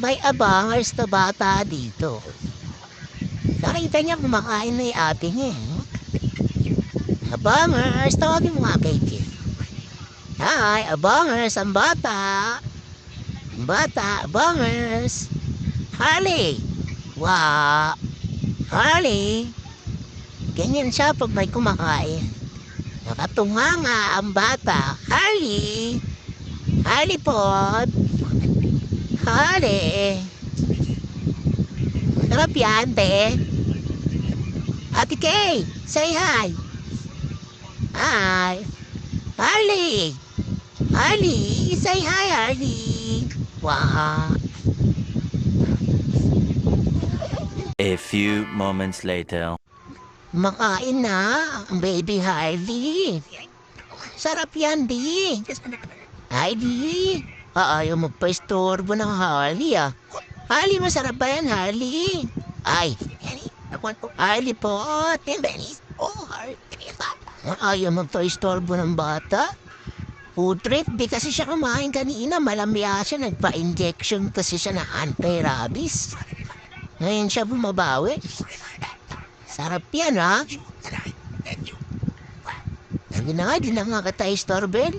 May abangers na bata dito. Nakita niya kumakain na yung ate niya. Abangers, tawagin mo nga kay Kim. Hi, abangers, ang bata. Ang bata, abangers. Harley. Wow. Harley. Ganyan siya pag may kumakain. Nakatunga nga ang bata. Harley. Harley pod. Harley. Sarap yan, te. Ate Kay, say hi. Hi. Harley. Harley, say hi, Harley. Wow. A few moments later. Makain na ang baby Harley. Sarap yan, di. Harley. Ayaw magpa-istorbo ng Harley, ah. Harley, masarap ba yan, Harley? Ay. Harley po. Ayaw magpa-istorbo ng bata. Food trip, di kasi siya kumain kanina. Malamya siya, nagpa-injection kasi siya na anti-rabies. Ngayon siya bumabawi. Sarap yan, ha? Hindi na nga kita istorbel.